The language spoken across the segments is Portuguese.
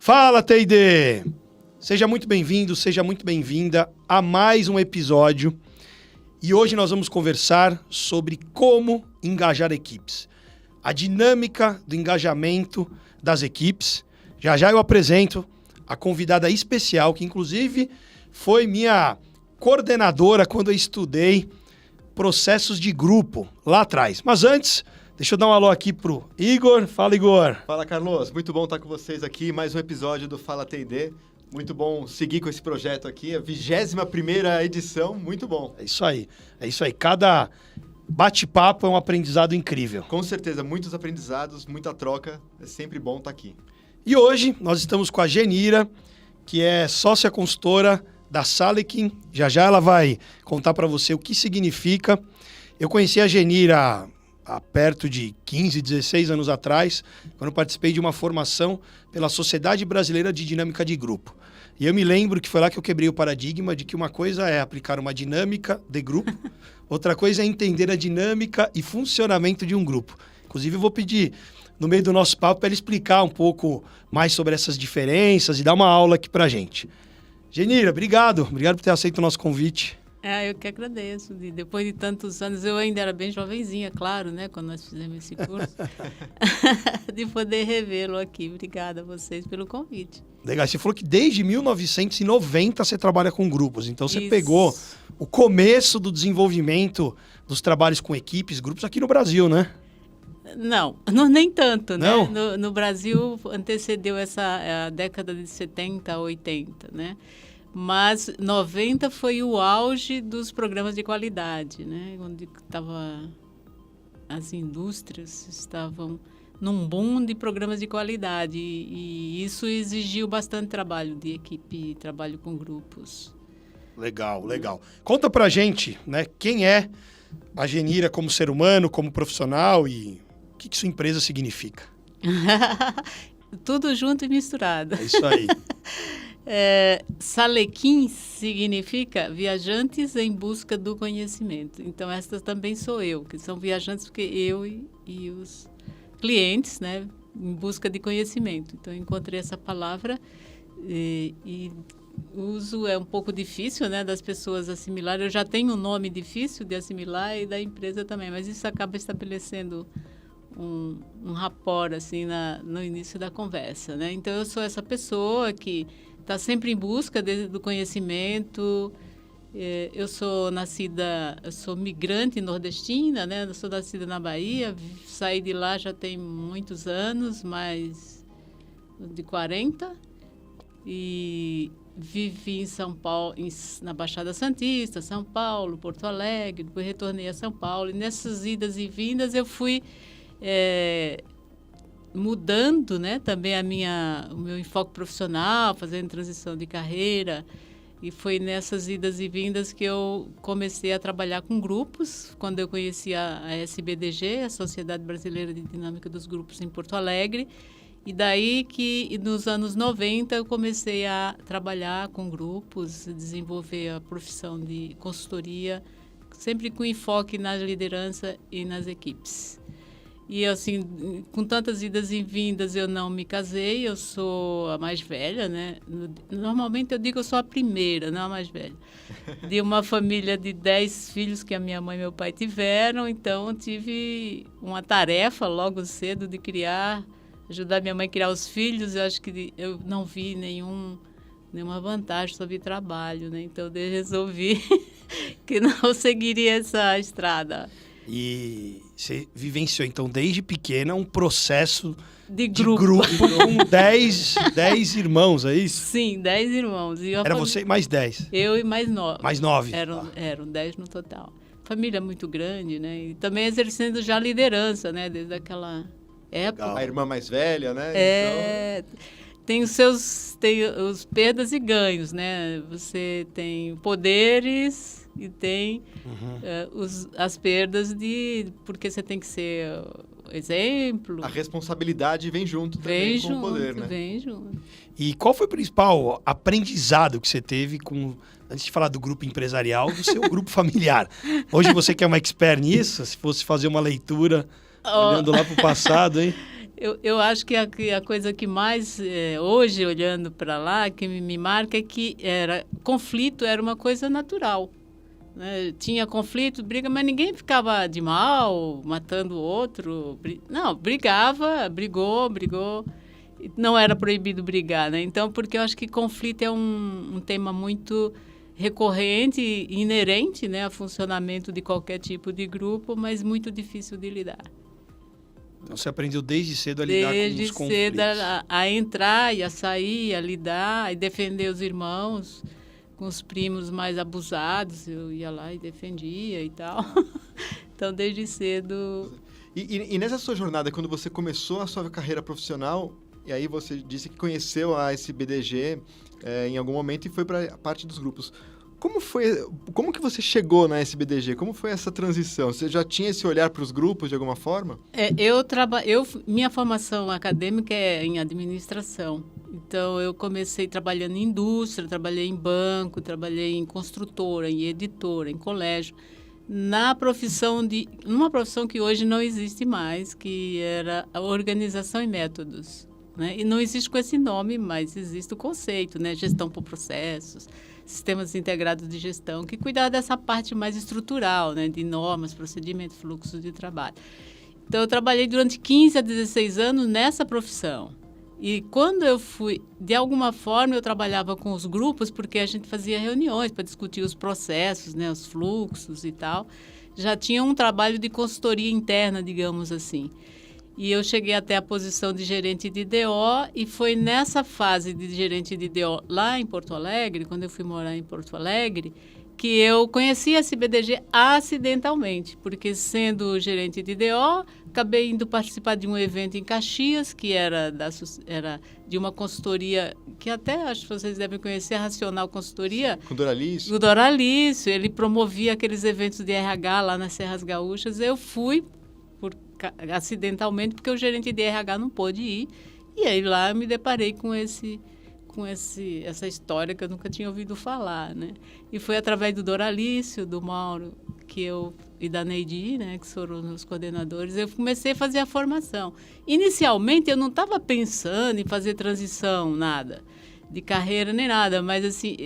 Fala, T&D! Seja muito bem-vindo, seja muito bem-vinda a mais um episódio. E hoje nós vamos conversar sobre como engajar equipes. A dinâmica do engajamento das equipes. Já já eu apresento a convidada especial, que inclusive foi minha coordenadora quando eu estudei processos de grupo lá atrás. Mas antes, deixa eu dar um alô aqui pro Igor. Fala, Igor. Fala, Carlos. Muito bom estar com vocês aqui. Mais um episódio do Fala T&D. Muito bom seguir com esse projeto aqui. A 21ª edição. Muito bom. É isso aí. É isso aí. Cada bate-papo é um aprendizado incrível. Com certeza. Muitos aprendizados, muita troca. É sempre bom estar aqui. E hoje nós estamos com a Genira, que é sócia consultora da Salekin. Já já ela vai contar para você o que significa. Eu conheci a Genira há perto de 15, 16 anos atrás, quando participei de uma formação pela Sociedade Brasileira de Dinâmica de Grupo. E eu me lembro que foi lá que eu quebrei o paradigma de que uma coisa é aplicar uma dinâmica de grupo, outra coisa é entender a dinâmica e funcionamento de um grupo. Inclusive, eu vou pedir, no meio do nosso papo, para ele explicar um pouco mais sobre essas diferenças e dar uma aula aqui pra gente. Genira, obrigado. Obrigado por ter aceito o nosso convite. Eu que agradeço. Depois de tantos anos, eu ainda era bem jovenzinha, claro, né? Quando nós fizemos esse curso. De poder revê-lo aqui. Obrigada a vocês pelo convite. Legal. Você falou que desde 1990 você trabalha com grupos. Então, você Isso. pegou o começo do desenvolvimento dos trabalhos com equipes, grupos aqui no Brasil, né? Não, nem tanto, Não? né? No Brasil, antecedeu a década de 70, 80, né? Mas 90 foi o auge dos programas de qualidade, né? Onde as indústrias estavam num boom de programas de qualidade e isso exigiu bastante trabalho de equipe, trabalho com grupos. Legal, legal. Conta pra gente, né? Quem é a Genira como ser humano, como profissional e o que sua empresa significa? Tudo junto e misturado. É isso aí. Salekin significa viajantes em busca do conhecimento. Então, esta também sou eu, que são viajantes porque eu e os clientes, né, em busca de conhecimento. Então, eu encontrei essa palavra e uso é um pouco difícil, né, das pessoas assimilarem. Eu já tenho um nome difícil de assimilar e da empresa também, mas isso acaba estabelecendo um rapport assim, no início da conversa, né? Então, eu sou essa pessoa que está sempre em busca do conhecimento. Eu sou migrante nordestina, né? Eu sou nascida na Bahia, saí de lá já tem muitos anos, mais de 40, e vivi em São Paulo, na Baixada Santista, São Paulo, Porto Alegre, depois retornei a São Paulo, e nessas idas e vindas eu fui mudando, né, também o meu enfoque profissional, fazendo transição de carreira, e foi nessas idas e vindas que eu comecei a trabalhar com grupos, quando eu conheci a SBDG, a Sociedade Brasileira de Dinâmica dos Grupos em Porto Alegre, e daí que nos anos 90 eu comecei a trabalhar com grupos, desenvolver a profissão de consultoria, sempre com enfoque na liderança e nas equipes. E, assim, com tantas idas e vindas, eu não me casei, eu sou a mais velha, né? Normalmente eu digo que eu sou a primeira, não a mais velha. De uma família de 10 filhos que a minha mãe e meu pai tiveram, então eu tive uma tarefa logo cedo de ajudar minha mãe a criar os filhos. Eu acho que eu não vi nenhuma vantagem sobre trabalho, né? Então eu resolvi que não seguiria essa estrada. E você vivenciou, então, desde pequena, um processo de grupo com 10 irmãos, é isso? Sim, 10 irmãos. Era você e mais 10? Eu e mais 9. Mais 9? Eram 10 no total. Família muito grande, né? E também exercendo já liderança, né? Desde aquela época. Legal. A irmã mais velha, né? Então... Tem os perdas e ganhos, né? Você tem poderes e tem as perdas porque você tem que ser exemplo. A responsabilidade vem junto também com o poder, né? Vem junto. E qual foi o principal aprendizado que você teve antes de falar do grupo empresarial, do seu grupo familiar? Hoje você que é uma expert nisso, se fosse fazer uma leitura olhando lá para o passado, hein? Eu acho que a coisa que mais, hoje, olhando para lá, que me marca é que conflito era uma coisa natural. Né? Tinha conflito, briga, mas ninguém ficava de mal, matando o outro. Não, brigou. Não era proibido brigar, né? Então, porque eu acho que conflito é um tema muito recorrente e inerente, né, ao funcionamento de qualquer tipo de grupo, mas muito difícil de lidar. Então, você aprendeu desde cedo a lidar com os conflitos. Desde cedo a entrar e a sair, a lidar, e defender os irmãos. Com os primos mais abusados, eu ia lá e defendia e tal. Então, desde cedo... E nessa sua jornada, quando você começou a sua carreira profissional, e aí você disse que conheceu a SBDG em algum momento e foi para a parte dos grupos. Como que você chegou na SBDG? Como foi essa transição? Você já tinha esse olhar para os grupos de alguma forma? Minha formação acadêmica é em administração. Então, eu comecei trabalhando em indústria, trabalhei em banco, trabalhei em construtora, em editora, em colégio, numa profissão que hoje não existe mais, que era a organização e métodos. Né? E não existe com esse nome, mas existe o conceito, né? Gestão por processos, sistemas integrados de gestão, que cuidava dessa parte mais estrutural, né? De normas, procedimentos, fluxos de trabalho. Então, eu trabalhei durante 15 a 16 anos nessa profissão. E quando eu fui, de alguma forma, eu trabalhava com os grupos, porque a gente fazia reuniões para discutir os processos, né? Os fluxos e tal. Já tinha um trabalho de consultoria interna, digamos assim. E eu cheguei até a posição de gerente de DO, e foi nessa fase de gerente de DO lá em Porto Alegre, quando eu fui morar em Porto Alegre, que eu conheci a SBDG acidentalmente, porque sendo gerente de DO, acabei indo participar de um evento em Caxias, que era de uma consultoria, que até acho que vocês devem conhecer, a Racional Consultoria. Com o Doralício. O Doralício, ele promovia aqueles eventos de RH lá nas Serras Gaúchas. Eu fui acidentalmente, porque o gerente de RH não pôde ir. E aí lá eu me deparei com essa história que eu nunca tinha ouvido falar, né? E foi através do Doralício, do Mauro, e da Neidi, né, que foram os coordenadores, eu comecei a fazer a formação. Inicialmente, eu não estava pensando em fazer transição, nada, de carreira nem nada, mas assim,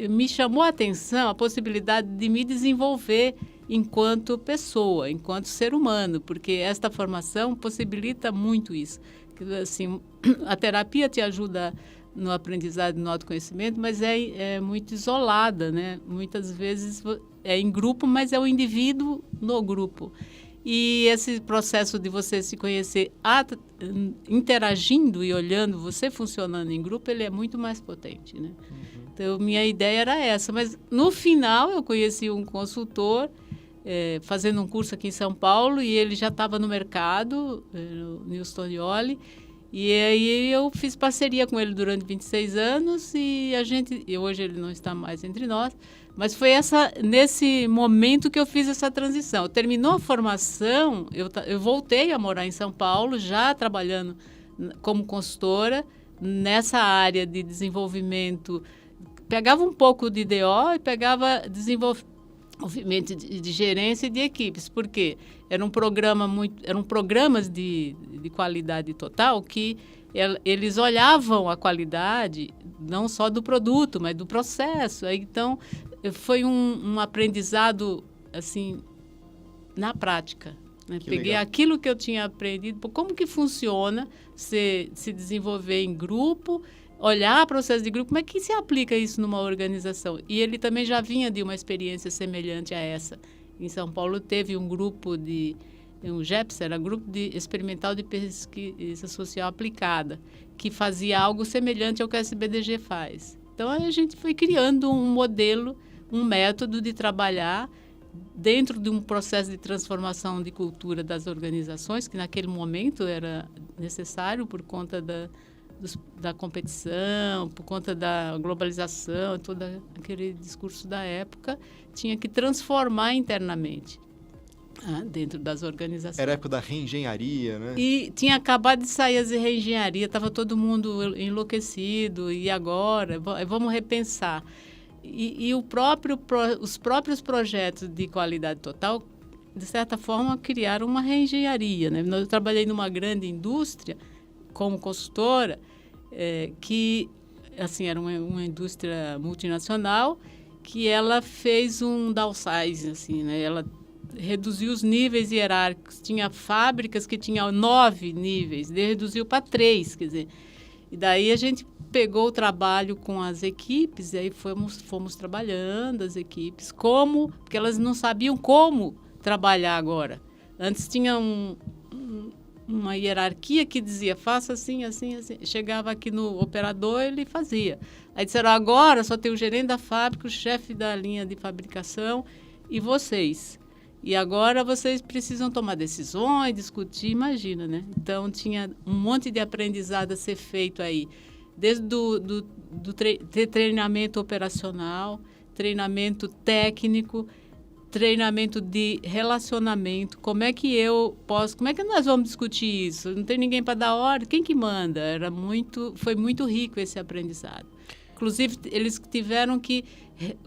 me chamou a atenção a possibilidade de me desenvolver enquanto pessoa, enquanto ser humano, porque esta formação possibilita muito isso. Assim, a terapia te ajuda no aprendizado, no autoconhecimento, mas é muito isolada, né? Muitas vezes é em grupo, mas é o indivíduo no grupo. E esse processo de você se conhecer interagindo e olhando, você funcionando em grupo, ele é muito mais potente, né? Uhum. Então, minha ideia era essa. Mas, no final, eu conheci um consultor fazendo um curso aqui em São Paulo, e ele já estava no mercado, o Nilson Ioli. E aí eu fiz parceria com ele durante 26 anos e hoje ele não está mais entre nós, mas foi nesse momento que eu fiz essa transição. Terminou a formação, eu voltei a morar em São Paulo, já trabalhando como consultora nessa área de desenvolvimento. Pegava um pouco de DO e pegava desenvolvimento de gerência e de equipes, porque eram programas de qualidade total que eles olhavam a qualidade não só do produto, mas do processo. Então, foi um aprendizado assim na prática. Né? Peguei legal. Aquilo que eu tinha aprendido, como que funciona se desenvolver em grupo, olhar processo de grupo, como é que se aplica isso numa organização? E ele também já vinha de uma experiência semelhante a essa. Em São Paulo teve um grupo um GEPS, era Grupo Experimental de Pesquisa Social Aplicada, que fazia algo semelhante ao que a SBDG faz. Então, a gente foi criando um modelo, um método de trabalhar dentro de um processo de transformação de cultura das organizações, que naquele momento era necessário por conta da competição, por conta da globalização, todo aquele discurso da época, tinha que transformar internamente dentro das organizações. Era a época da reengenharia, né? E tinha acabado de sair a reengenharia, estava todo mundo enlouquecido, e agora? Vamos repensar. E os próprios projetos de qualidade total de certa forma, criaram uma reengenharia, né? Eu trabalhei numa grande indústria como consultora, que assim, era uma indústria multinacional, que ela fez um downsizing, assim, né? Ela reduziu os níveis hierárquicos. Tinha fábricas que tinham 9 níveis, reduziu para 3, quer dizer. E daí a gente pegou o trabalho com as equipes, e aí fomos trabalhando as equipes, porque elas não sabiam como trabalhar agora. Antes tinha uma hierarquia que dizia, faça assim, assim, assim. Chegava aqui no operador, ele fazia. Aí disseram, agora só tem o gerente da fábrica, o chefe da linha de fabricação e vocês. E agora vocês precisam tomar decisões, discutir, imagina, né? Então, tinha um monte de aprendizado a ser feito aí. Desde treinamento operacional, treinamento técnico, treinamento de relacionamento. Como é que nós vamos discutir isso? Não tem ninguém para dar ordem? Quem que manda? Foi muito rico esse aprendizado. Inclusive, eles tiveram que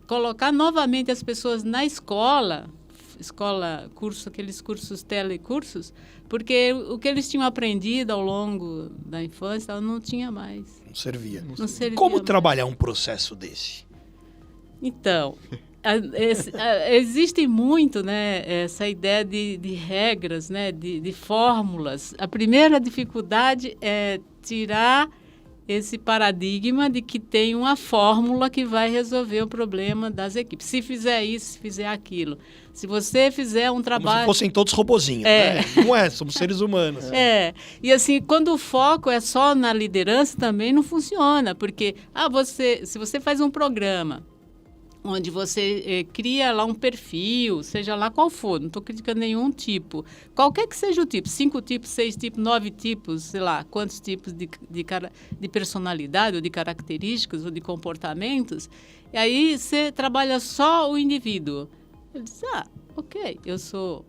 colocar novamente as pessoas na escola, aqueles cursos telecursos, porque o que eles tinham aprendido ao longo da infância não tinha mais. Não servia. Não servia Como mais. trabalhar um processo desse? Então, existe muito, né, essa ideia de regras, né, de fórmulas. A primeira dificuldade é tirar esse paradigma de que tem uma fórmula que vai resolver o problema das equipes. Se fizer isso, se fizer aquilo. Se você fizer um trabalho... Como se fossem todos robozinhos, né? Não somos seres humanos. E assim, quando o foco é só na liderança, também não funciona, porque se você faz um programa onde você cria lá um perfil, seja lá qual for, não estou criticando nenhum tipo, qualquer que seja o tipo, 5 tipos, 6 tipos, 9 tipos, sei lá, quantos tipos de personalidade, ou de características, ou de comportamentos, e aí você trabalha só o indivíduo. Ele diz, ok, eu sou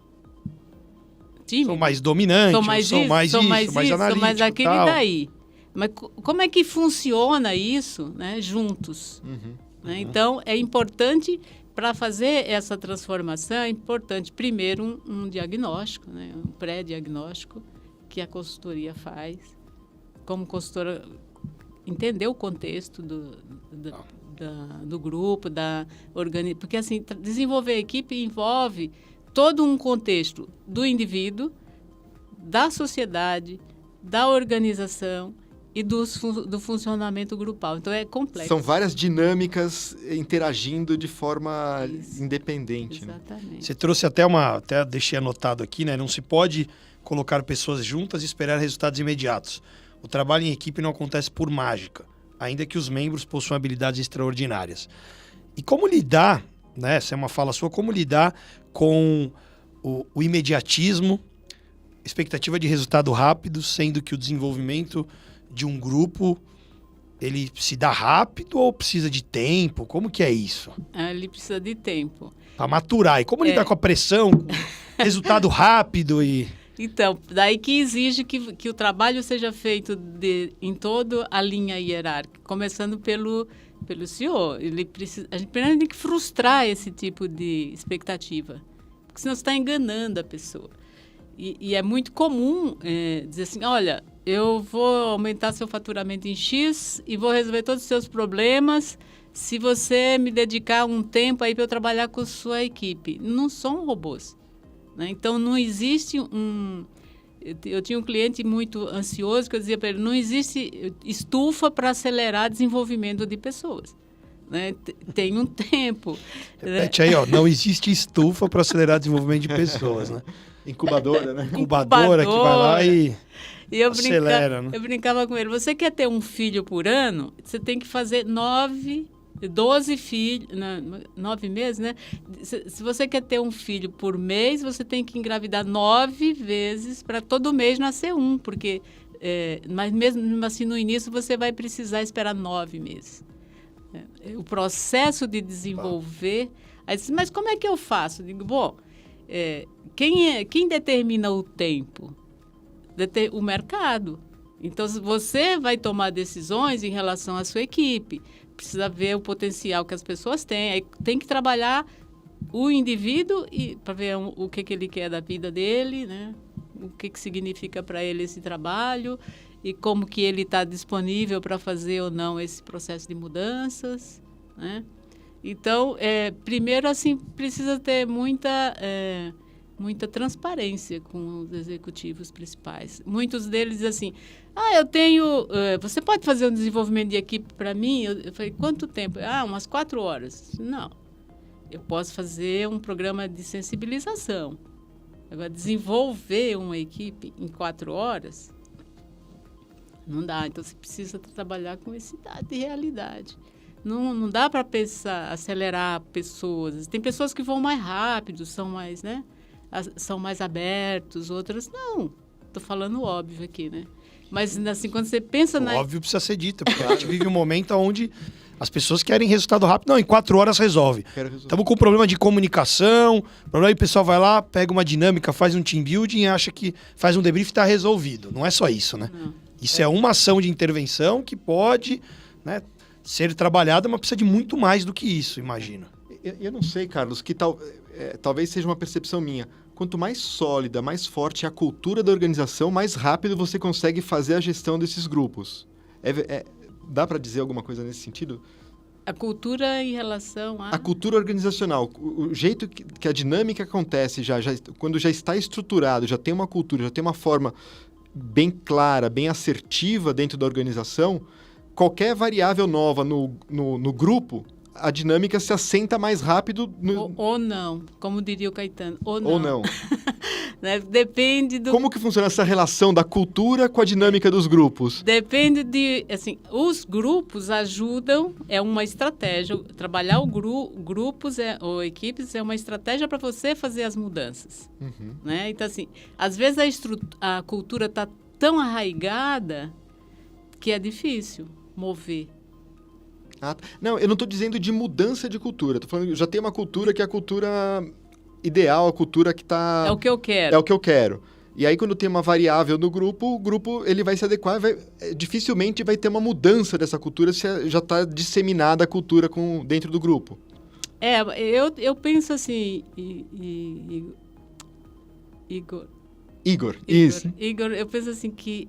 tímido, sou mais dominante, sou mais analítico, sou mais aquele, tal. e daí? Mas como é que funciona isso, né, juntos? Então, é importante, para fazer essa transformação, é importante, primeiro, um diagnóstico, né? Um pré-diagnóstico que a consultoria faz. Como consultora, entender o contexto do grupo, porque, assim, desenvolver a equipe envolve todo um contexto do indivíduo, da sociedade, da organização e do funcionamento grupal. Então, é complexo. São várias dinâmicas interagindo de forma independente. Exatamente. Né? Você trouxe até deixei anotado aqui, né? Não se pode colocar pessoas juntas e esperar resultados imediatos. O trabalho em equipe não acontece por mágica, ainda que os membros possuam habilidades extraordinárias. E como lidar, né? Essa é uma fala sua, como lidar com o imediatismo, expectativa de resultado rápido, sendo que o desenvolvimento de um grupo, ele se dá rápido ou precisa de tempo? Como que é isso? Ele precisa de tempo. Para maturar. E como lidar com a pressão, com resultado rápido e... Então, daí que exige que o trabalho seja feito em toda a linha hierárquica, começando pelo CEO. A gente primeiro tem que frustrar esse tipo de expectativa, porque senão você está enganando a pessoa. E é muito comum dizer assim, olha, eu vou aumentar seu faturamento em X e vou resolver todos os seus problemas se você me dedicar um tempo aí para eu trabalhar com a sua equipe. Não são robôs. Né? Então, não existe Eu tinha um cliente muito ansioso que eu dizia para ele, não existe estufa para acelerar desenvolvimento de pessoas. Né? Tem um tempo. Repete aí, não existe estufa para acelerar desenvolvimento de pessoas. Né? Incubadora, né? Incubadora que vai lá e acelera. Eu brincava com ele, você quer ter um filho por ano, você tem que fazer 12 filhos, 9 meses, né? Se você quer ter um filho por mês, você tem que engravidar 9 vezes para todo mês nascer um, porque, mas mesmo assim no início você vai precisar esperar 9 meses. O processo de desenvolver... Aí, mas como é que eu faço? Digo, quem determina o tempo? O mercado. Então, você vai tomar decisões em relação à sua equipe. Precisa ver o potencial que as pessoas têm. Aí tem que trabalhar o indivíduo e para ver o que ele quer da vida dele, né? O que significa para ele esse trabalho e como que ele está disponível para fazer ou não esse processo de mudanças, né? Então, primeiro, assim, precisa ter muita transparência com os executivos principais. Muitos deles dizem assim, eu tenho... você pode fazer um desenvolvimento de equipe para mim? Eu falei, quanto tempo? Umas 4 horas. Não. Eu posso fazer um programa de sensibilização. Agora, desenvolver uma equipe em 4 horas, não dá. Então, você precisa trabalhar com esse dado de realidade. Não dá para pensar, acelerar pessoas. Tem pessoas que vão mais rápido, são mais, né? São mais abertos, outras não. Estou falando óbvio aqui, né? Mas, assim, quando você pensa... O óbvio precisa ser dito, porque a gente vive um momento onde as pessoas querem resultado rápido. Não, em 4 horas resolve. Estamos com um problema de comunicação, problema aí o pessoal vai lá, pega uma dinâmica, faz um team building e acha que faz um debrief e está resolvido. Não é só isso, né? Não. Isso é uma ação de intervenção que pode, né, ser trabalhada, mas precisa de muito mais do que isso, imagino. Eu não sei, Carlos, que talvez seja uma percepção minha. Quanto mais sólida, mais forte é a cultura da organização, mais rápido você consegue fazer a gestão desses grupos. Dá para dizer alguma coisa nesse sentido? A cultura em relação a... A cultura organizacional, o jeito que a dinâmica acontece quando já está estruturado, já tem uma cultura, já tem uma forma bem clara, bem assertiva dentro da organização, qualquer variável nova no grupo, a dinâmica se assenta mais rápido. Ou não, como diria o Caetano. Ou não. Né? Depende do... Como que funciona essa relação da cultura com a dinâmica dos grupos? Depende de... Assim, os grupos ajudam, é uma estratégia. Trabalhar grupos ou equipes é uma estratégia para você fazer as mudanças. Uhum. Né? Então, assim, às vezes a cultura está tão arraigada que é difícil mover. Não, eu não estou dizendo de mudança de cultura. Estou falando já tem uma cultura que é a cultura ideal, a cultura que está... É o que eu quero. É o que eu quero. E aí, quando tem uma variável no grupo, o grupo ele vai se adequar, dificilmente vai ter uma mudança dessa cultura se já está disseminada a cultura dentro do grupo. Eu penso assim, Igor, isso. Igor, eu penso assim que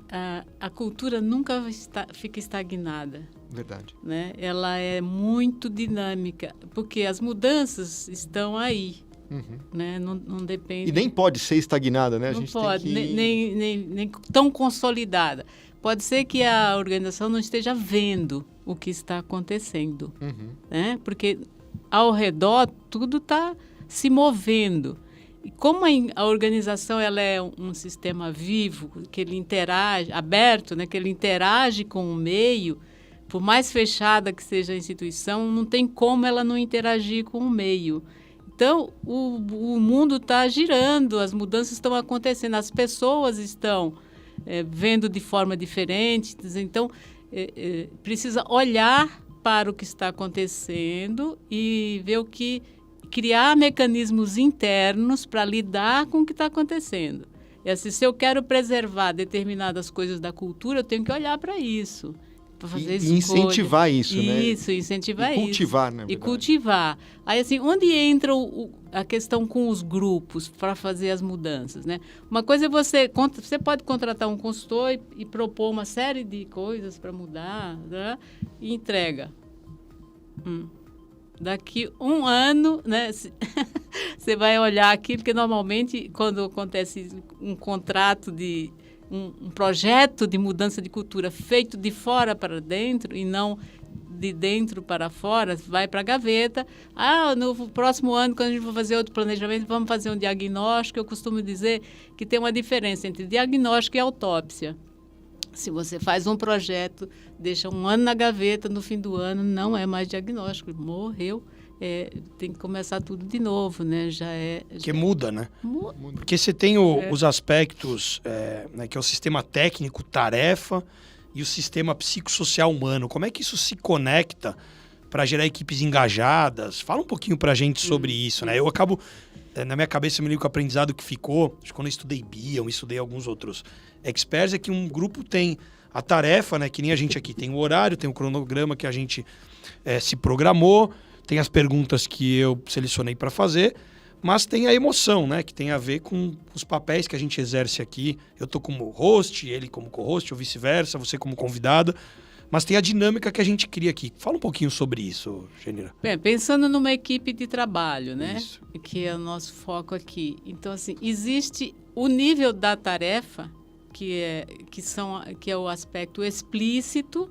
a cultura nunca fica estagnada. Verdade. Né? Ela é muito dinâmica, porque as mudanças estão aí. Uhum. Né? Não depende... E nem pode ser estagnada, né? Não pode, nem tão consolidada. Pode ser que a organização não esteja vendo o que está acontecendo. Uhum. Né? Porque ao redor tudo está se movendo. E como a organização ela é um sistema vivo, que ele interage, aberto, né? Que ele interage com o meio, por mais fechada que seja a instituição, não tem como ela não interagir com o meio. Então, o mundo está girando, as mudanças estão acontecendo, as pessoas estão vendo de forma diferente. Então, precisa olhar para o que está acontecendo e ver criar mecanismos internos para lidar com o que está acontecendo. Assim, se eu quero preservar determinadas coisas da cultura, eu tenho que olhar para isso. Fazer e incentivar isso, né? Isso, incentivar isso. E cultivar, né? E cultivar. Aí, assim, onde entra a questão com os grupos para fazer as mudanças, né? Uma coisa é você pode contratar um consultor e propor uma série de coisas para mudar, né? E entrega. Daqui 1 ano, né? Você vai olhar aquilo que normalmente, quando acontece um contrato de... Um projeto de mudança de cultura feito de fora para dentro e não de dentro para fora, vai para a gaveta. No próximo ano, quando a gente for fazer outro planejamento, vamos fazer um diagnóstico. Eu costumo dizer que tem uma diferença entre diagnóstico e autópsia. Se você faz um projeto, deixa 1 ano na gaveta, no fim do ano não é mais diagnóstico, morreu. Tem que começar tudo de novo, né? Porque muda, né? Porque você tem os aspectos, né, que é o sistema técnico, tarefa, e o sistema psicossocial humano. Como é que isso se conecta para gerar equipes engajadas? Fala um pouquinho para a gente sobre isso, né? Eu acabo, na minha cabeça, eu me lembro que o aprendizado que ficou, acho que quando eu estudei Bion, estudei alguns outros experts, é que um grupo tem a tarefa, né? Que nem a gente aqui tem o horário, tem o cronograma que a gente se programou, tem as perguntas que eu selecionei para fazer, mas tem a emoção, né? Que tem a ver com os papéis que a gente exerce aqui. Eu tô como host, ele como co-host, ou vice-versa, você como convidada. Mas tem a dinâmica que a gente cria aqui. Fala um pouquinho sobre isso, Genira. Bem, pensando numa equipe de trabalho, né? Isso. Que é o nosso foco aqui. Então, assim, existe o nível da tarefa, que é o aspecto explícito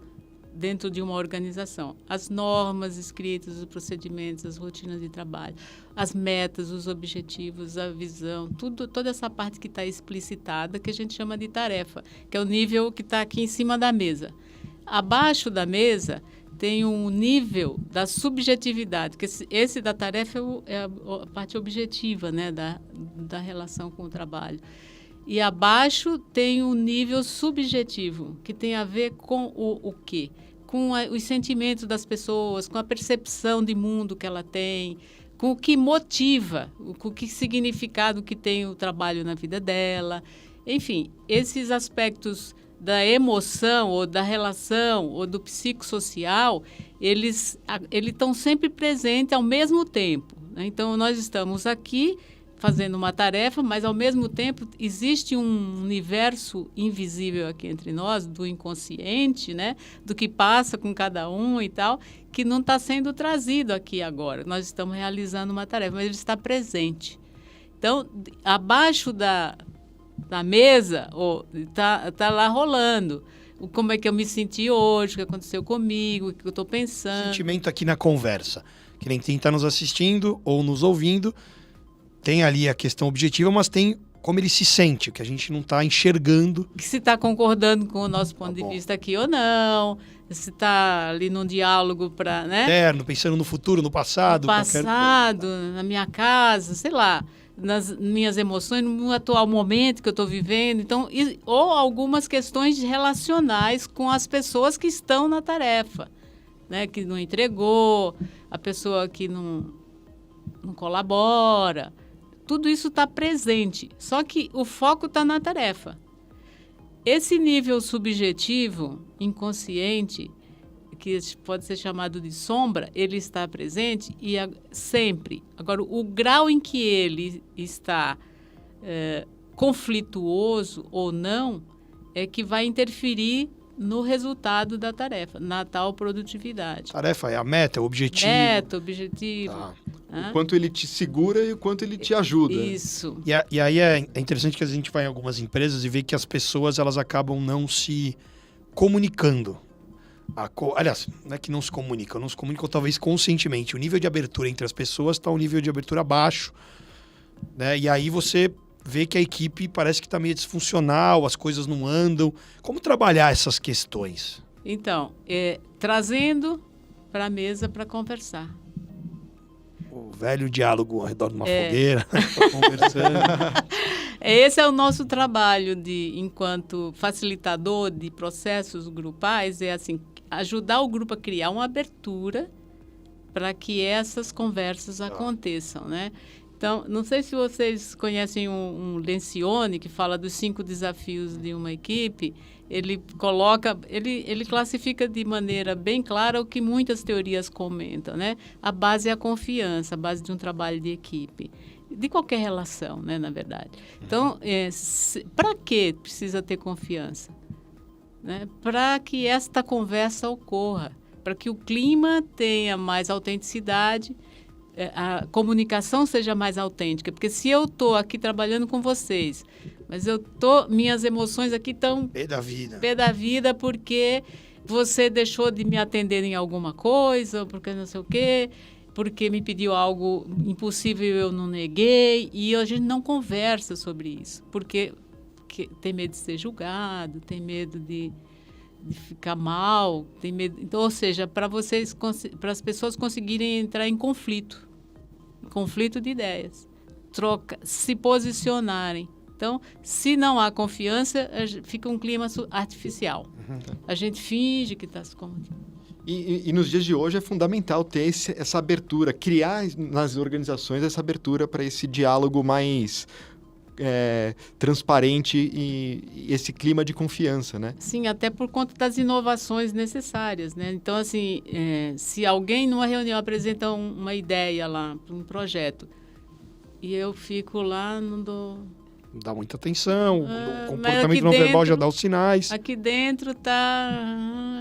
dentro de uma organização. As normas escritas, os procedimentos, as rotinas de trabalho, as metas, os objetivos, a visão, toda essa parte que está explicitada, que a gente chama de tarefa, que é o nível que está aqui em cima da mesa. Abaixo da mesa tem um nível da subjetividade, que esse da tarefa é a parte objetiva, né, da relação com o trabalho. E abaixo tem um nível subjetivo, que tem a ver com o quê? Com os sentimentos das pessoas, com a percepção de mundo que ela tem, com o que motiva, com que significado que tem o trabalho na vida dela. Enfim, esses aspectos da emoção ou da relação ou do psicossocial, eles estão sempre presentes ao mesmo tempo, né? Então, nós estamos aqui fazendo uma tarefa, mas, ao mesmo tempo, existe um universo invisível aqui entre nós, do inconsciente, né? Do que passa com cada um e tal, que não está sendo trazido aqui agora. Nós estamos realizando uma tarefa, mas ele está presente. Então, abaixo da mesa, tá lá rolando. Como é que eu me senti hoje, o que aconteceu comigo, o que eu estou pensando. Sentimento aqui na conversa. Que nem quem está nos assistindo ou nos ouvindo, tem ali a questão objetiva, mas tem como ele se sente, que a gente não está enxergando. Se está concordando com o nosso ponto de vista aqui ou não, se está ali num diálogo para, né? Interno, pensando no futuro, no passado. No passado, na minha casa, sei lá, nas minhas emoções, no atual momento que eu estou vivendo. Então, ou algumas questões relacionais com as pessoas que estão na tarefa, né? Que não entregou, a pessoa que não colabora. Tudo isso está presente, só que o foco está na tarefa. Esse nível subjetivo, inconsciente, que pode ser chamado de sombra, ele está presente sempre. Agora, o grau em que ele está conflituoso ou não é que vai interferir no resultado da tarefa, na tal produtividade. Tarefa é a meta, é o objetivo. Meta, objetivo. Tá. O quanto ele te segura e o quanto ele te ajuda. Isso. E aí é interessante que a gente vai em algumas empresas e vê que as pessoas elas acabam não se comunicando. Aliás, não é que não se comunicam talvez conscientemente. O nível de abertura entre as pessoas está um nível de abertura baixo, né? E aí você vê que a equipe parece que está meio disfuncional, as coisas não andam. Como trabalhar essas questões? Então, trazendo para a mesa para conversar. O velho diálogo ao redor de uma fogueira, conversando. Esse é o nosso trabalho enquanto facilitador de processos grupais, assim, ajudar o grupo a criar uma abertura para que essas conversas aconteçam, né? Então, não sei se vocês conhecem um Lencioni, que fala dos 5 desafios de uma equipe. Ele classifica de maneira bem clara o que muitas teorias comentam, né? A base é a confiança, a base de um trabalho de equipe, de qualquer relação, né, na verdade. Então, para que precisa ter confiança? Né? Para que esta conversa ocorra, para que o clima tenha mais autenticidade, a comunicação seja mais autêntica. Porque se eu estou aqui trabalhando com vocês, mas minhas emoções aqui estão Pé da vida. Pé da vida porque você deixou de me atender em alguma coisa, porque não sei o quê, porque me pediu algo impossível e eu não neguei. E a gente não conversa sobre isso, porque tem medo de ser julgado, tem medo de ficar mal, tem medo. Então, ou seja, para as pessoas conseguirem entrar em conflito de ideias, se posicionarem. Então, se não há confiança, fica um clima artificial. A gente finge que está se comunicando. E nos dias de hoje é fundamental ter essa abertura, criar nas organizações essa abertura para esse diálogo mais transparente e esse clima de confiança, né? Sim, até por conta das inovações necessárias, né? Então, assim, se alguém numa reunião apresenta uma ideia lá para um projeto e eu fico lá, não dou... Não dá muita atenção, o mas comportamento aqui não verbal já dentro- dá os sinais. Aqui dentro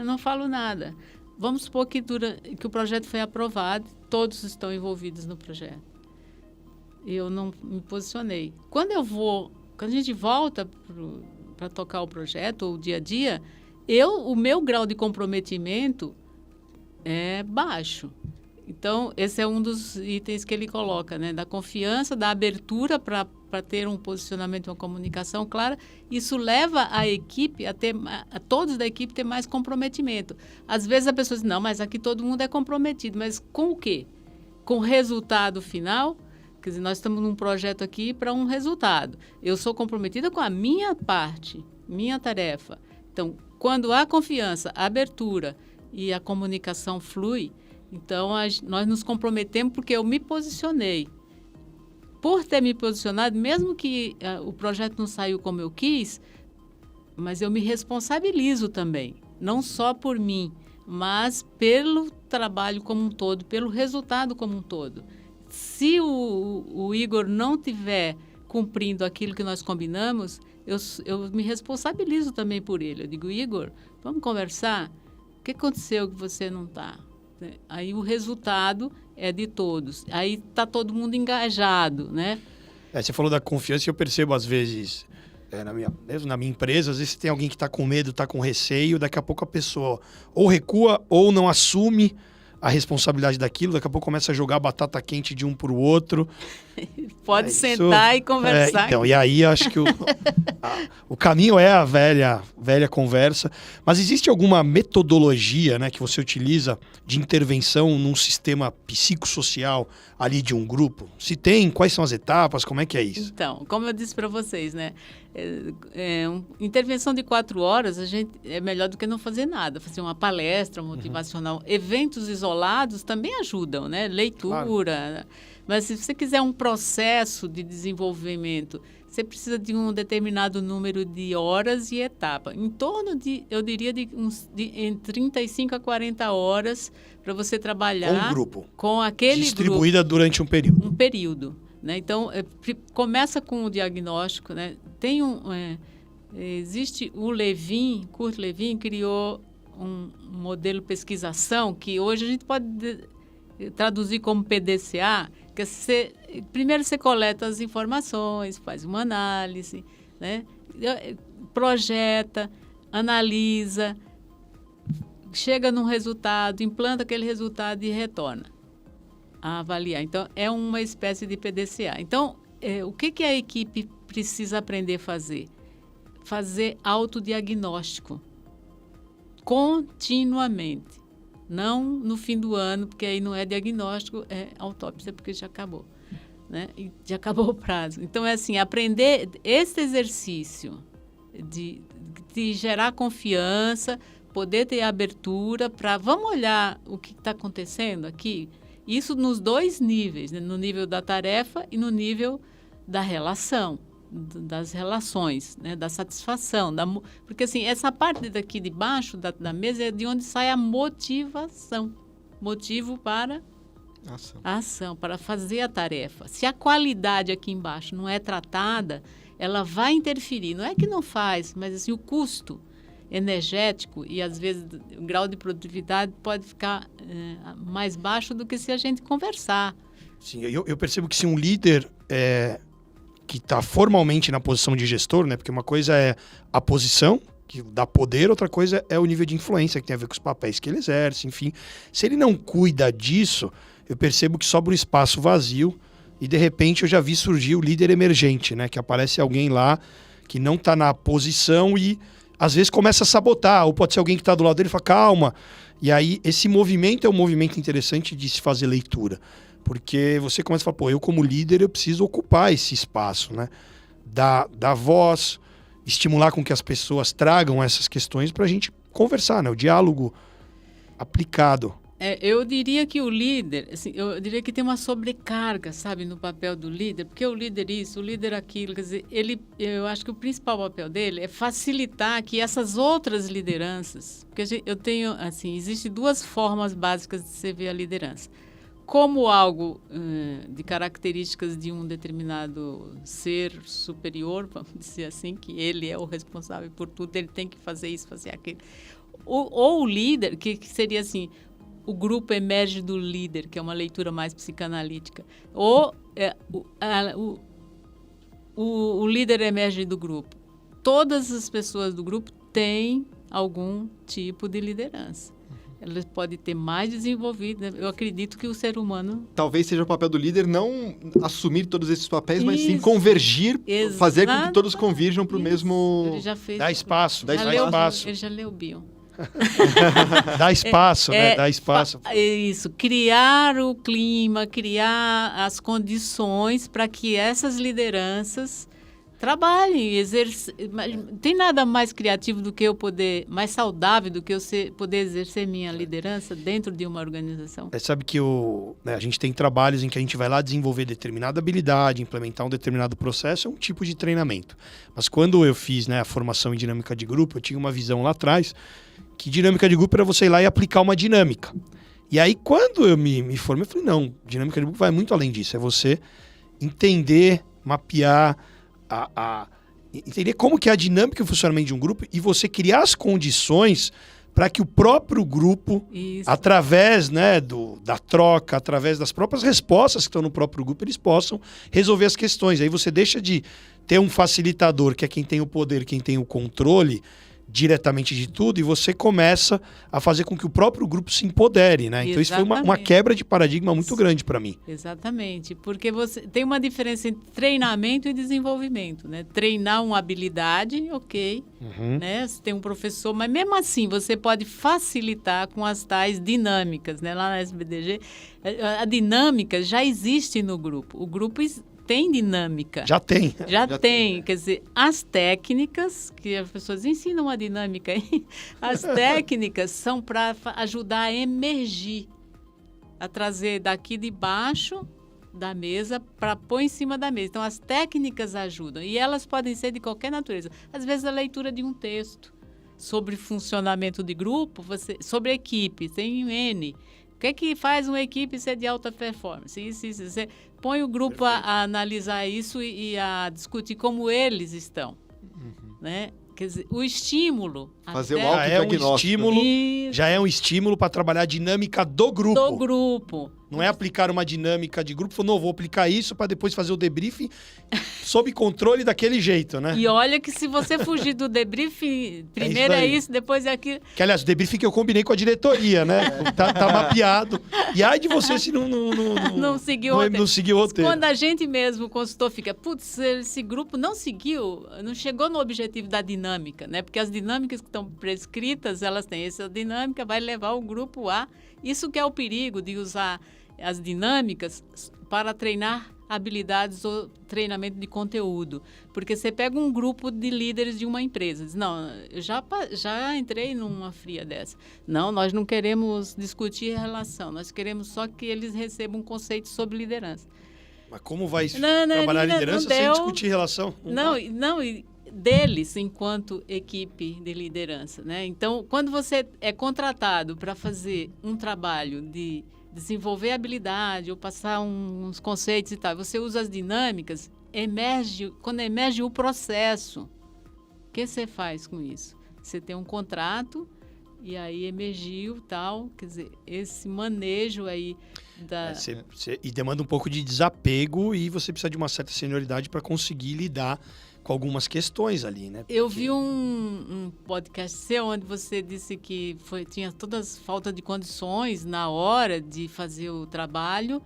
não falo nada. Vamos supor que o projeto foi aprovado, todos estão envolvidos no projeto. Eu não me posicionei. Quando a gente volta para tocar o projeto, ou o dia a dia, o meu grau de comprometimento é baixo. Então, esse é um dos itens que ele coloca, né? Da confiança, da abertura para ter um posicionamento, uma comunicação clara. Isso leva a equipe a todos da equipe ter mais comprometimento. Às vezes a pessoa diz, não, mas aqui todo mundo é comprometido. Mas com o quê? Com o resultado final? Quer dizer, nós estamos num projeto aqui para um resultado. Eu sou comprometida com a minha parte, minha tarefa. Então, quando há confiança, a abertura e a comunicação flui, então nós nos comprometemos porque eu me posicionei. Por ter me posicionado, mesmo que o projeto não saiu como eu quis, mas eu me responsabilizo também, não só por mim, mas pelo trabalho como um todo, pelo resultado como um todo. Se o Igor não estiver cumprindo aquilo que nós combinamos, eu me responsabilizo também por ele. Eu digo, Igor, vamos conversar? O que aconteceu que você não está? Aí o resultado é de todos. Aí está todo mundo engajado, né? Você falou da confiança e eu percebo às vezes, mesmo na minha empresa, às vezes tem alguém que está com medo, está com receio, daqui a pouco a pessoa ou recua ou não assume a responsabilidade daquilo, daqui a pouco começa a jogar batata quente de um para o outro. Pode sentar e conversar. Então, e aí acho que o caminho é a velha conversa. Mas existe alguma metodologia, né, que você utiliza de intervenção num sistema psicossocial ali de um grupo? Se tem, quais são as etapas, como é que é isso? Então, como eu disse para vocês, né? Intervenção de 4 horas, é melhor do que não fazer nada. Fazer uma palestra motivacional. Eventos isolados também ajudam, né? Leitura. Claro. Mas se você quiser um processo de desenvolvimento, você precisa de um determinado número de horas e etapas. Em torno de, eu diria, entre 35 a 40 horas para você trabalhar com um grupo. Com aquele distribuída grupo, durante um período. Um período. Né? Então, começa com o diagnóstico. Né? Existe o Kurt Lewin criou um modelo pesquisação que hoje a gente pode traduzir como PDCA, que primeiro você coleta as informações, faz uma análise, né? Projeta, analisa, chega num resultado, implanta aquele resultado e retorna a avaliar. Então, é uma espécie de PDCA. Então, o que a equipe precisa aprender a fazer? Fazer autodiagnóstico continuamente. Não no fim do ano, porque aí não é diagnóstico, é autópsia, porque já acabou. Né? E já acabou o prazo. Então, é assim, aprender esse exercício de gerar confiança, poder ter abertura para... Vamos olhar o que está acontecendo aqui? Isso nos 2 níveis, né? No nível da tarefa e no nível da relação, das relações, né? Da satisfação. Porque, assim, essa parte daqui de baixo da mesa é de onde sai a motivação. Motivo para a ação, para fazer a tarefa. Se a qualidade aqui embaixo não é tratada, ela vai interferir. Não é que não faz, mas assim, o custo energético e, às vezes, o grau de produtividade pode ficar mais baixo do que se a gente conversar. Sim, eu percebo que se um líder que está formalmente na posição de gestor, né? Porque uma coisa é a posição, que dá poder, outra coisa é o nível de influência, que tem a ver com os papéis que ele exerce, enfim. Se ele não cuida disso, eu percebo que sobra um espaço vazio e, de repente, eu já vi surgir o líder emergente, né? Que aparece alguém lá que não está na posição e, às vezes, começa a sabotar. Ou pode ser alguém que está do lado dele e fala, calma. E aí, esse movimento é um movimento interessante de se fazer leitura. Porque você começa a falar, eu como líder, eu preciso ocupar esse espaço, né? Dar voz, estimular com que as pessoas tragam essas questões para a gente conversar, né? O diálogo aplicado Eu diria que o líder, assim, eu diria que tem uma sobrecarga, sabe, no papel do líder, porque o líder isso, o líder aquilo, quer dizer, eu acho que o principal papel dele é facilitar que essas outras lideranças, porque eu tenho, assim, existem duas formas básicas de se ver a liderança. Como algo de características de um determinado ser superior, vamos dizer assim, que ele é o responsável por tudo, ele tem que fazer isso, fazer aquilo. Ou o líder, que seria assim, o grupo emerge do líder, que é uma leitura mais psicanalítica. Ou o líder emerge do grupo. Todas as pessoas do grupo têm algum tipo de liderança. Elas podem ter mais desenvolvida. Eu acredito que o ser humano... Talvez seja o papel do líder não assumir todos esses papéis, mas sim convergir, fazer com que todos convirjam para o mesmo... Ele já fez... Dá espaço, dá espaço. Ele já leu Bion. Dá espaço, né? Dá espaço. Isso, criar o clima, criar as condições para que essas lideranças trabalhem, tem nada mais criativo do que eu poder, mais saudável do que eu poder exercer minha liderança dentro de uma organização. Sabe que a gente tem trabalhos em que a gente vai lá desenvolver determinada habilidade, implementar um determinado processo, é um tipo de treinamento. Mas quando eu fiz, né, a formação em dinâmica de grupo, eu tinha uma visão lá atrás que dinâmica de grupo era você ir lá e aplicar uma dinâmica. E aí, quando eu me formei, eu falei, não, dinâmica de grupo vai muito além disso. É você entender, mapear, entender como que é a dinâmica e o funcionamento de um grupo e você criar as condições para que o próprio grupo, através, né, da troca, através das próprias respostas que estão no próprio grupo, eles possam resolver as questões. Aí você deixa de ter um facilitador, que é quem tem o poder, quem tem o controle diretamente de tudo, e você começa a fazer com que o próprio grupo se empodere, né? Então isso foi uma quebra de paradigma muito grande para mim. Exatamente, porque você tem uma diferença entre treinamento e desenvolvimento, né? Treinar uma habilidade, ok, né? Você tem um professor, mas mesmo assim você pode facilitar com as tais dinâmicas, né? Lá na SBDG, a dinâmica já existe no grupo. O grupo tem dinâmica. Já tem. Já tem. Quer dizer, as técnicas, que as pessoas ensinam a dinâmica aí, as técnicas são para ajudar a emergir, a trazer daqui de baixo da mesa para pôr em cima da mesa. Então, as técnicas ajudam. E elas podem ser de qualquer natureza. Às vezes, a leitura de um texto sobre funcionamento de grupo, sobre equipe, tem um N. O que é que faz uma equipe ser de alta performance? Isso. Você põe o grupo a analisar isso e a discutir como eles estão. Né? Quer dizer, o estímulo... Fazer o autodiagnóstico. Já é um estímulo para trabalhar a dinâmica do grupo. Do grupo. Não é aplicar uma dinâmica de grupo, não, vou aplicar isso para depois fazer o debriefing sob controle daquele jeito, né? E olha que se você fugir do debriefing, primeiro é isso, depois é aquilo. Que, aliás, o debriefing que eu combinei com a diretoria, né? Tá mapeado. E ai de você se não seguiu o roteiro. Não seguiu o roteiro. Quando a gente mesmo, o consultor, fica, putz, esse grupo não seguiu, não chegou no objetivo da dinâmica, né? Porque as dinâmicas que estão prescritas, elas têm essa dinâmica, vai levar o grupo a... Isso que é o perigo de usar as dinâmicas para treinar habilidades ou treinamento de conteúdo. Porque você pega um grupo de líderes de uma empresa, diz, não, eu já entrei numa fria dessa. Não, nós não queremos discutir relação, nós queremos só que eles recebam um conceito sobre liderança. Mas como vai trabalhar liderança sem discutir relação? Não, deles enquanto equipe de liderança, né? Então, quando você é contratado para fazer um trabalho de desenvolver habilidade ou passar uns conceitos e tal, você usa as dinâmicas, quando emerge o processo, o que você faz com isso? Você tem um contrato e aí emergiu tal, quer dizer, esse manejo aí e demanda um pouco de desapego e você precisa de uma certa senioridade para conseguir lidar com algumas questões ali, né? Eu vi um podcast seu onde você disse que tinha todas falta de condições na hora de fazer o trabalho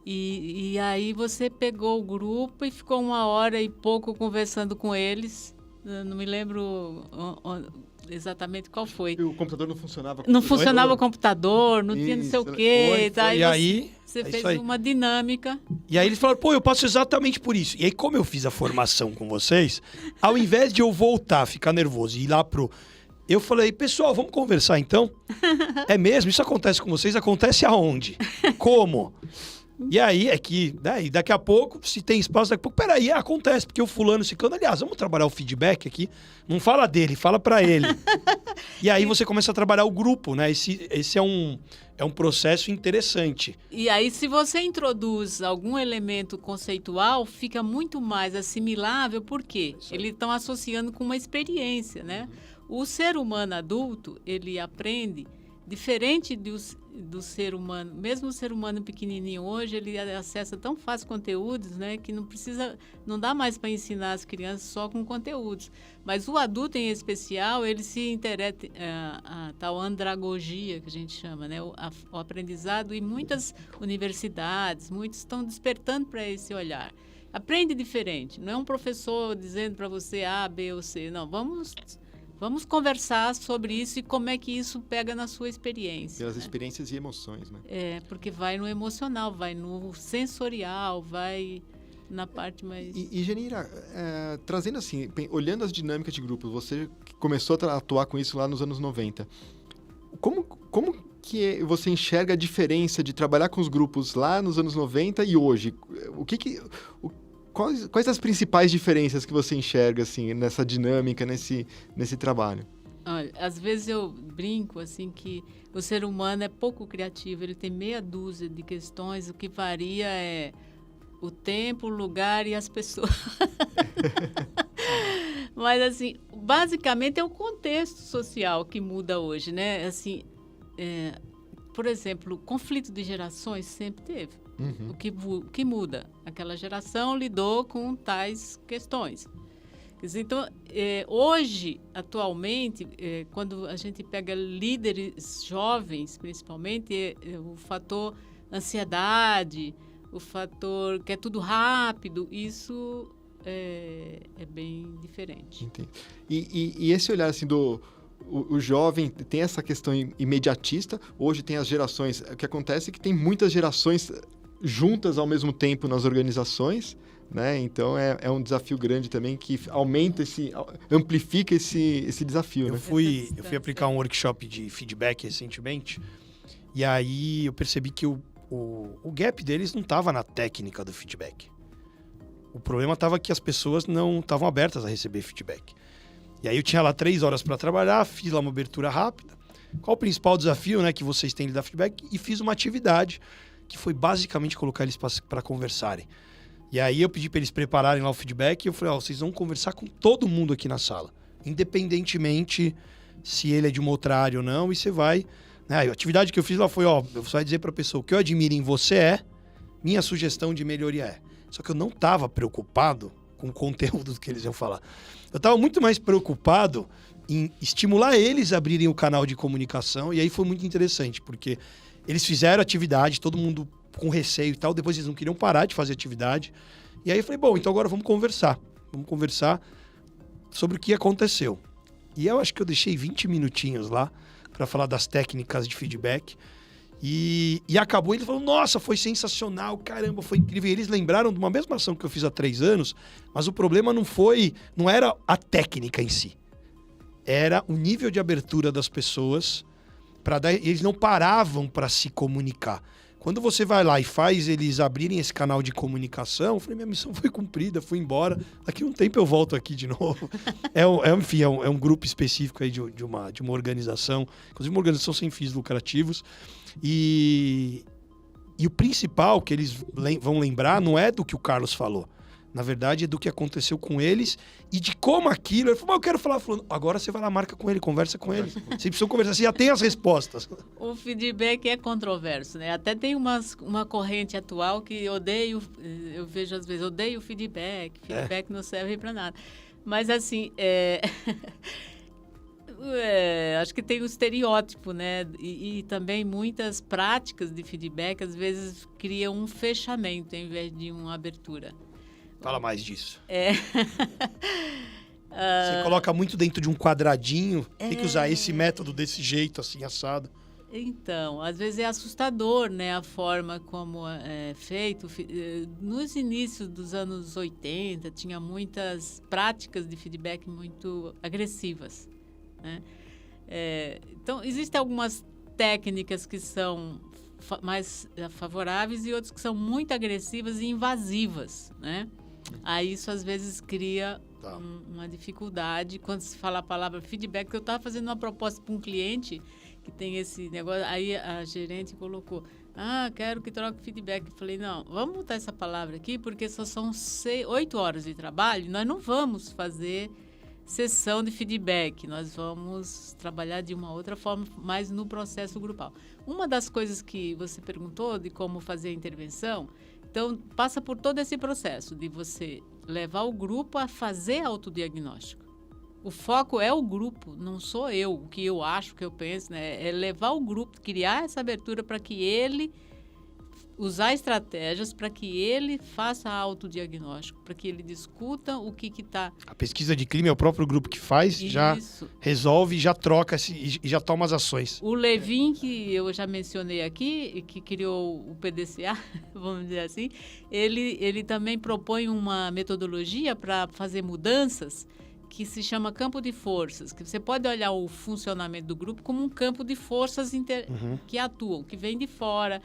e aí você pegou o grupo e ficou 1h e pouco conversando com eles. Eu não me lembro exatamente qual foi. O computador não funcionava. Não funcionava o computador, não tinha não sei o quê. E aí... Você fez uma dinâmica. E aí eles falaram, eu passo exatamente por isso. E aí, como eu fiz a formação com vocês, ao invés de eu voltar, ficar nervoso e ir lá Eu falei, pessoal, vamos conversar então? É mesmo? Isso acontece com vocês? Acontece aonde? Como? E aí é que, daqui a pouco, se tem espaço, daqui a pouco, peraí, acontece, porque o fulano, ciclano, aliás, vamos trabalhar o feedback aqui, não fala dele, fala pra ele. E aí você começa a trabalhar o grupo, né? Esse é um processo interessante. E aí, se você introduz algum elemento conceitual, fica muito mais assimilável, porque eles estão associando com uma experiência, né? O ser humano adulto, ele aprende diferente do ser humano. Mesmo o ser humano pequenininho hoje, ele acessa tão fácil conteúdos, né, que não dá mais para ensinar as crianças só com conteúdos. Mas o adulto, em especial, ele se interessa a tal andragogia, que a gente chama, né, o aprendizado, e muitas universidades, muitos estão despertando para esse olhar. Aprende diferente. Não é um professor dizendo para você A, B ou C. Não, Vamos conversar sobre isso e como é que isso pega na sua experiência. Pelas né? experiências e emoções, né? Porque vai no emocional, vai no sensorial, vai na parte mais... E Janira, trazendo assim, olhando as dinâmicas de grupo, você começou a atuar com isso lá nos anos 90. Como que você enxerga a diferença de trabalhar com os grupos lá nos anos 90 e hoje? Quais as principais diferenças que você enxerga assim, nessa dinâmica, nesse trabalho? Olha, às vezes eu brinco assim que o ser humano é pouco criativo, ele tem meia dúzia de questões, o que varia é o tempo, o lugar e as pessoas. Mas assim, basicamente é o contexto social que muda hoje, né? Assim, por exemplo, conflito de gerações sempre teve. Uhum. O que muda? Aquela geração lidou com tais questões. Então, hoje, atualmente, quando a gente pega líderes jovens, principalmente, o fator ansiedade, o fator que é tudo rápido, isso é bem diferente. Entendi. E esse olhar assim o jovem tem essa questão imediatista, hoje tem as gerações, o que acontece é que tem muitas gerações juntas ao mesmo tempo nas organizações, né? Então é um desafio grande também que amplifica esse desafio. Eu né? fui aplicar um workshop de feedback recentemente e aí eu percebi que o gap deles não estava na técnica do feedback. O problema estava que as pessoas não estavam abertas a receber feedback. E aí eu tinha lá 3 horas para trabalhar, fiz lá uma abertura rápida. Qual o principal desafio, né, que vocês têm de dar feedback? E fiz uma atividade que foi basicamente colocar eles para conversarem. E aí eu pedi para eles prepararem lá o feedback e eu falei, vocês vão conversar com todo mundo aqui na sala, independentemente se ele é de uma outra área ou não, e você vai... Né, a atividade que eu fiz lá foi, você vai dizer para a pessoa o que eu admiro em você minha sugestão de melhoria é. Só que eu não estava preocupado com o conteúdo que eles iam falar. Eu estava muito mais preocupado em estimular eles a abrirem o canal de comunicação, e aí foi muito interessante, porque eles fizeram atividade, todo mundo com receio e tal, depois eles não queriam parar de fazer atividade, e aí eu falei, bom, então agora vamos conversar sobre o que aconteceu. E eu acho que eu deixei 20 minutinhos lá para falar das técnicas de feedback, e acabou, ele falou, nossa, foi sensacional, caramba, foi incrível. E eles lembraram de uma mesma ação que eu fiz há 3 anos, mas o problema não era a técnica em si, era o nível de abertura das pessoas, eles não paravam para se comunicar. Quando você vai lá e faz eles abrirem esse canal de comunicação, eu falei, minha missão foi cumprida, fui embora. Daqui a um tempo eu volto aqui de novo. Enfim, é um grupo específico aí de uma organização, inclusive uma organização sem fins lucrativos. E o principal que eles vão lembrar não é do que o Carlos falou. Na verdade, é do que aconteceu com eles e de como aquilo... Ele falou, eu quero falar. Falou, agora você vai lá, marca com ele, conversa com ele. Você precisa conversar, você já tem as respostas. O feedback é controverso, né? Até tem uma corrente atual que eu vejo às vezes, odeio feedback não serve para nada. Mas assim, acho que tem um estereótipo, né? E também muitas práticas de feedback, às vezes, criam um fechamento em vez de uma abertura. Fala mais disso. Você coloca muito dentro de um quadradinho, tem que usar esse método desse jeito, assim, assado. Então, às vezes é assustador, né, a forma como é feito. Nos inícios dos anos 80, tinha muitas práticas de feedback muito agressivas, né? Então, existem algumas técnicas que são mais favoráveis e outras que são muito agressivas e invasivas, né? Aí isso às vezes cria uma dificuldade quando se fala a palavra feedback, que eu estava fazendo uma proposta para um cliente que tem esse negócio, aí a gerente colocou, quero que troque feedback. Eu falei, não, vamos botar essa palavra aqui, porque só são 8 horas de trabalho, nós não vamos fazer sessão de feedback, nós vamos trabalhar de uma outra forma, mas no processo grupal. Uma das coisas que você perguntou de como fazer a intervenção, então passa por todo esse processo de você levar o grupo a fazer autodiagnóstico. O foco é o grupo, não sou eu, o que eu acho, o que eu penso, né? É levar o grupo, criar essa abertura para que ele usar estratégias para que ele faça autodiagnóstico, para que ele discuta o que está... A pesquisa de clima é o próprio grupo que faz, já resolve, já troca e já toma as ações. O Levin, que eu já mencionei aqui, que criou o PDCA, vamos dizer assim, ele também propõe uma metodologia para fazer mudanças que se chama campo de forças, que você pode olhar o funcionamento do grupo como um campo de forças que atuam, que vem de fora,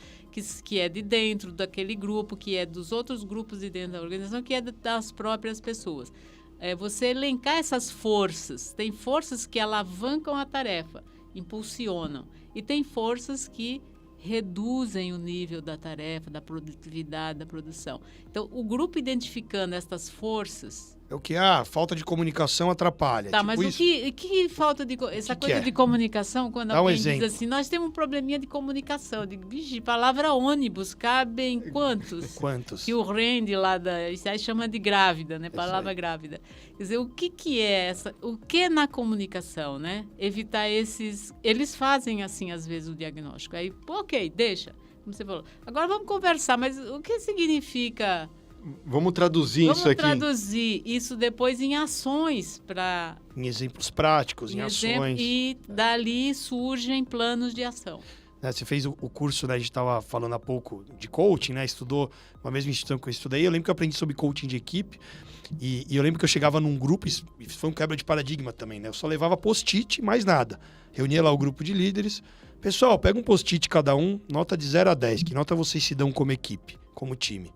que é de dentro daquele grupo, que é dos outros grupos de dentro da organização, que é das próprias pessoas. Você elencar essas forças. Tem forças que alavancam a tarefa, impulsionam, e tem forças que reduzem o nível da tarefa, da produtividade, da produção. Então, o grupo identificando estas forças... É o que? Falta de comunicação atrapalha. Tá, tipo mas isso? O que falta de... Essa coisa de comunicação, quando alguém diz assim, nós temos um probleminha de comunicação. Eu digo, vixe, palavra ônibus, cabem quantos? Quantos? Que o Randy lá isso aí chama de grávida, né? Palavra grávida. Quer dizer, o que é essa... O que é na comunicação, né? Evitar esses... Eles fazem, assim, às vezes, o diagnóstico. Aí, ok, deixa, como você falou. Agora vamos conversar, mas o que significa... Vamos traduzir isso aqui. Vamos traduzir isso depois em ações para... Em exemplos práticos, em ações. E dali surgem planos de ação. Você fez o curso, né? A gente estava falando há pouco de coaching, né? Estudou uma mesma instituição que eu estudei. Eu lembro que eu aprendi sobre coaching de equipe. E eu lembro que eu chegava num grupo, isso foi um quebra de paradigma também, né? Eu só levava post-it, mais nada. Reunia lá o grupo de líderes. Pessoal, pega um post-it cada um, nota de 0 a 10. Que nota vocês se dão como equipe, como time?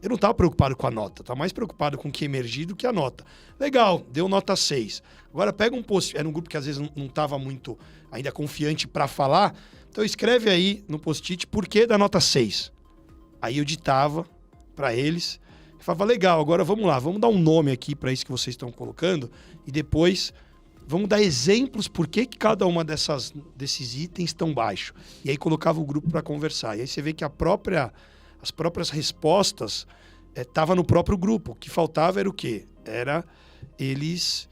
Eu não estava preocupado com a nota, estava mais preocupado com o que emergir do que a nota. Legal, deu nota 6. Agora pega um post, era um grupo que às vezes não estava muito ainda confiante para falar, então escreve aí no post-it por que da nota 6. Aí eu ditava para eles, eu falava, legal, agora vamos lá, vamos dar um nome aqui para isso que vocês estão colocando e depois vamos dar exemplos por que cada uma desses itens estão baixo. E aí colocava o grupo para conversar. E aí você vê que as próprias respostas estavam no próprio grupo. O que faltava era o quê? Era eles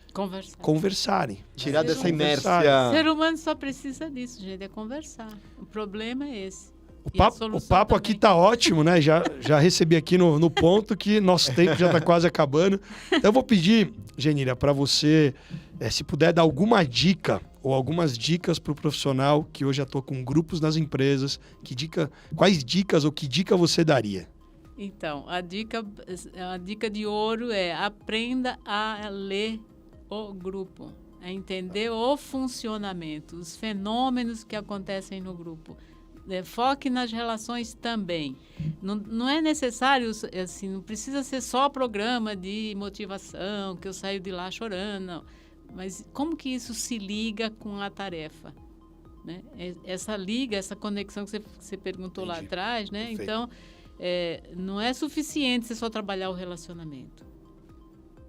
conversarem. Tirar dessa inércia. O ser humano só precisa disso, gente, é conversar. O problema é esse. O papo aqui tá ótimo, né? Já recebi aqui no ponto que nosso tempo já tá quase acabando. Então eu vou pedir, Genira, para você, se puder dar alguma dica ou algumas dicas para o profissional que hoje atua com grupos nas empresas. Quais dicas ou que dica você daria? Então, a dica de ouro é aprenda a ler o grupo, a entender o funcionamento, os fenômenos que acontecem no grupo. Foque nas relações também. Não é necessário, assim, não precisa ser só programa de motivação, que eu saio de lá chorando, não. Mas como que isso se liga com a tarefa? Né? Essa conexão que você perguntou lá atrás, né? Perfeito. Então, não é suficiente você só trabalhar o relacionamento.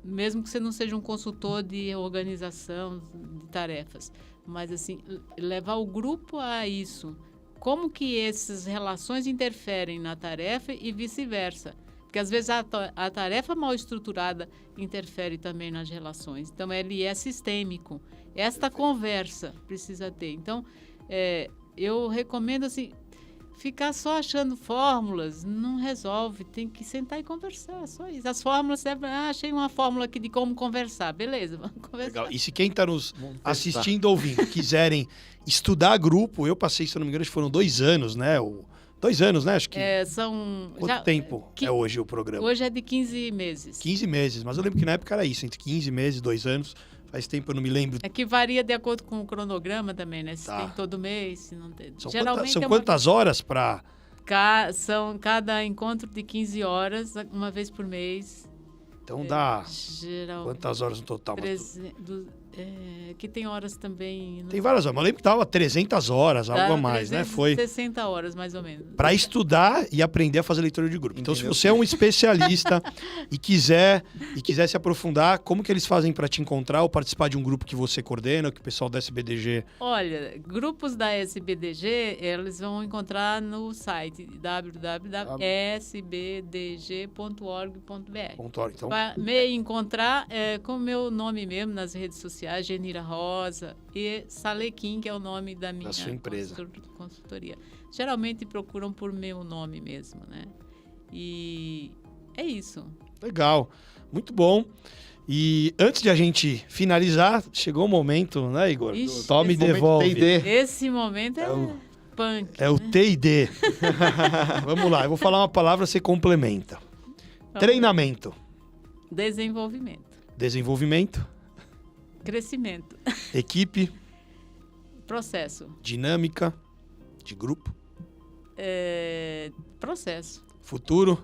Mesmo que você não seja um consultor de organização de tarefas. Mas, assim, levar o grupo a isso. Como que essas relações interferem na tarefa e vice-versa. Porque, às vezes, a tarefa mal estruturada interfere também nas relações. Então, ele é sistêmico. Esta conversa precisa ter. Então, eu recomendo, assim, ficar só achando fórmulas não resolve. Tem que sentar e conversar, só isso. As fórmulas servem... achei uma fórmula aqui de como conversar. Beleza, vamos conversar. Legal. E se quem está nos assistindo, ouvindo, quiserem estudar grupo, eu passei, se eu não me engano, acho que foram 2 anos, né? 2 anos, né? Acho que... Quanto tempo é hoje o programa? Hoje é de 15 meses. 15 meses, mas eu lembro que na época era isso, entre 15 meses e 2 anos. Faz tempo eu não me lembro. É que varia de acordo com o cronograma também, né? Se Tá. tem todo mês, se não tem. São Geralmente são é uma... quantas horas para... São cada encontro de 15 horas, uma vez por mês. Então dá Geral... quantas horas no total? que tem horas também... Tem várias horas, mas eu lembro que dava 300 horas, algo a mais, né? Foi 60 horas, mais ou menos. para estudar e aprender a fazer leitura de grupo. Então, se Entendeu? você é um especialista e quiser se aprofundar, como que eles fazem para te encontrar ou participar de um grupo que você coordena, que o pessoal da SBDG... Olha, grupos da SBDG, eles vão encontrar no site www.sbdg.org.br. Então, Para me encontrar com o meu nome mesmo nas redes sociais, Genira Rosa e Salequim, que é o nome da minha sua empresa. consultoria. Geralmente procuram por meu nome mesmo, né? E é isso. legal, muito bom. E antes de a gente finalizar, chegou o momento, né, Igor? Ixi, Tome e Momento devolve. T&D. Esse momento é punk. É o T&D. Vamos lá, eu vou falar uma palavra, você complementa. Treinamento, Desenvolvimento. desenvolvimento, Crescimento. equipe, Processo. dinâmica de grupo, Processo. futuro,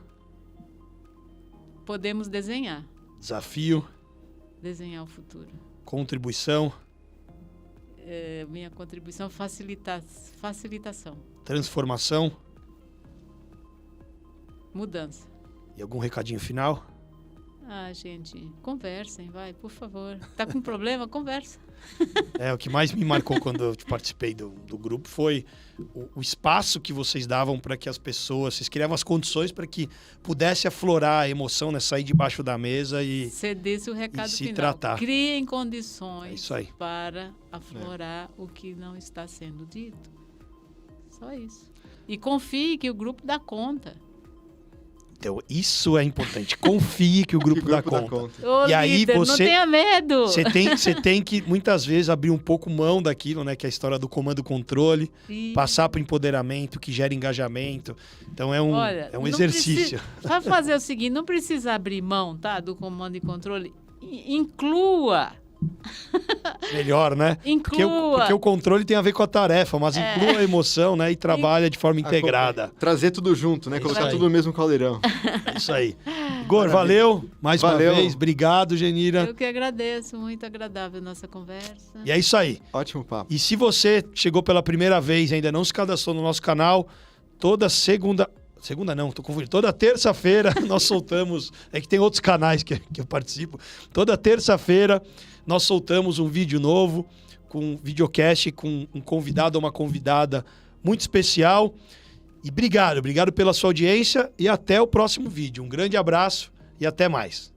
Podemos desenhar. desafio, Desenhar o futuro. contribuição, Minha contribuição facilitação. transformação. Mudança. E algum recadinho final? Ah, gente, conversem, vai, por favor. Tá com problema? Conversa. O que mais me marcou quando eu participei do grupo foi o espaço que vocês davam para que as pessoas, vocês criavam as condições para que pudesse aflorar a emoção, né? Sair debaixo da mesa e... Você disse o recado se final. tratar. Criem É condições isso aí. para aflorar o que não está sendo dito. Só isso. E confie que o grupo dá conta. Então, isso é importante. Confie que o grupo, Que dá conta. Ô, E aí líder, você- não tenha medo. Você tem que, muitas vezes, abrir um pouco mão daquilo, né? Que é a história do comando-controle, E- passar para o empoderamento, que gera engajamento. Então, é um Olha, não exercício. Vai fazer o seguinte, não precisa abrir mão, tá, do comando e controle. Inclua. Melhor, né? Inclua. Porque o controle tem a ver com a tarefa, mas inclua a emoção, né? E trabalha de forma integrada. Trazer tudo junto, né? Isso Colocar aí. tudo no mesmo caldeirão. É isso aí. Igor, valeu. Mais Valeu. uma vez. Obrigado, Genira. Eu que agradeço, muito agradável a nossa conversa. E é isso aí. Ótimo papo. E se você chegou pela primeira vez e ainda não se cadastrou no nosso canal, toda segunda... Segunda não, tô confundindo. Toda terça-feira nós soltamos... É que tem outros canais que eu participo. Toda terça-feira nós soltamos um vídeo novo, com um videocast, com um convidado ou uma convidada muito especial. E obrigado pela sua audiência e até o próximo vídeo. Um grande abraço e até mais.